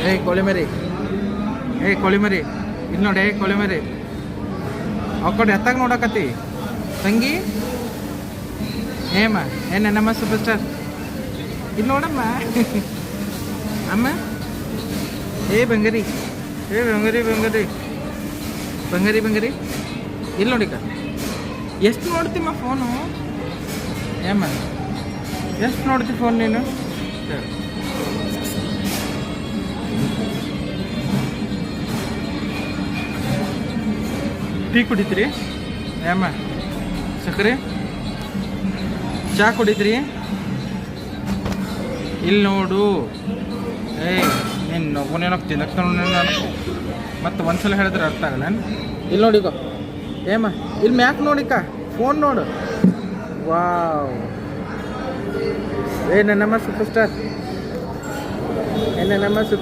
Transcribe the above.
ಏಯ್ ಕೋಳಿ ಮರಿ, ಏಯ್ ಕೋಳಿ ಮರಿ, ಇಲ್ಲಿ ನೋಡಿ ಕೋಳಿ ಮರಿ. ಅವ್ಕಡೆ ಎತ್ತಾಗ ನೋಡಕತ್ತಿ ತಂಗಿ. ಏಮ್ಮ ಏನಮ್ಮ ಸೂಪರ್ ಸ್ಟಾರ್, ಇಲ್ಲಿ ನೋಡಮ್ಮ ಅಮ್ಮ. ಏ ಬಂಗಾರಿ, ಏ ಬಂಗಾರಿ ಬಂಗಾರಿ ಬಂಗಾರಿ ಬಂಗಾರಿ, ಇಲ್ಲಿ ನೋಡಿಕ. ಎಷ್ಟು ನೋಡ್ತೀಮ್ಮ ಫೋನು? ಏಮ್ಮ ಎಷ್ಟು ನೋಡ್ತಿ ಫೋನ್ ನೀನು? ಟೀ ಕುಡಿತೀರಿ? ಏಮ್ಮ ಸಕ್ಕರೆ ಚಹಾ ಕುಡಿತೀರಿ? ಇಲ್ಲಿ ನೋಡು. ಏಯ್ ನೀನು ನಗುನೇನೋ ತಿನ್ನಕ್ಕೆ ನಾನು ಮತ್ತು ಒಂದ್ಸಲ ಹೇಳಿದ್ರೆ ಅರ್ಥ ಆಗಲ್ಲ. ಇಲ್ಲಿ ನೋಡಿಕೋ ಏಮ್ಮ, ಇಲ್ಲಿ ಮ್ಯಾಕ್ ನೋಡಿಕ, ಫೋನ್ ನೋಡು. ವಾವ್, ಏ ನನ್ನಮ್ಮ ಸೂಪರ್ ಸ್ಟಾರ್, ಏ ನನ್ನಮ್ಮ ಸೂಪರ್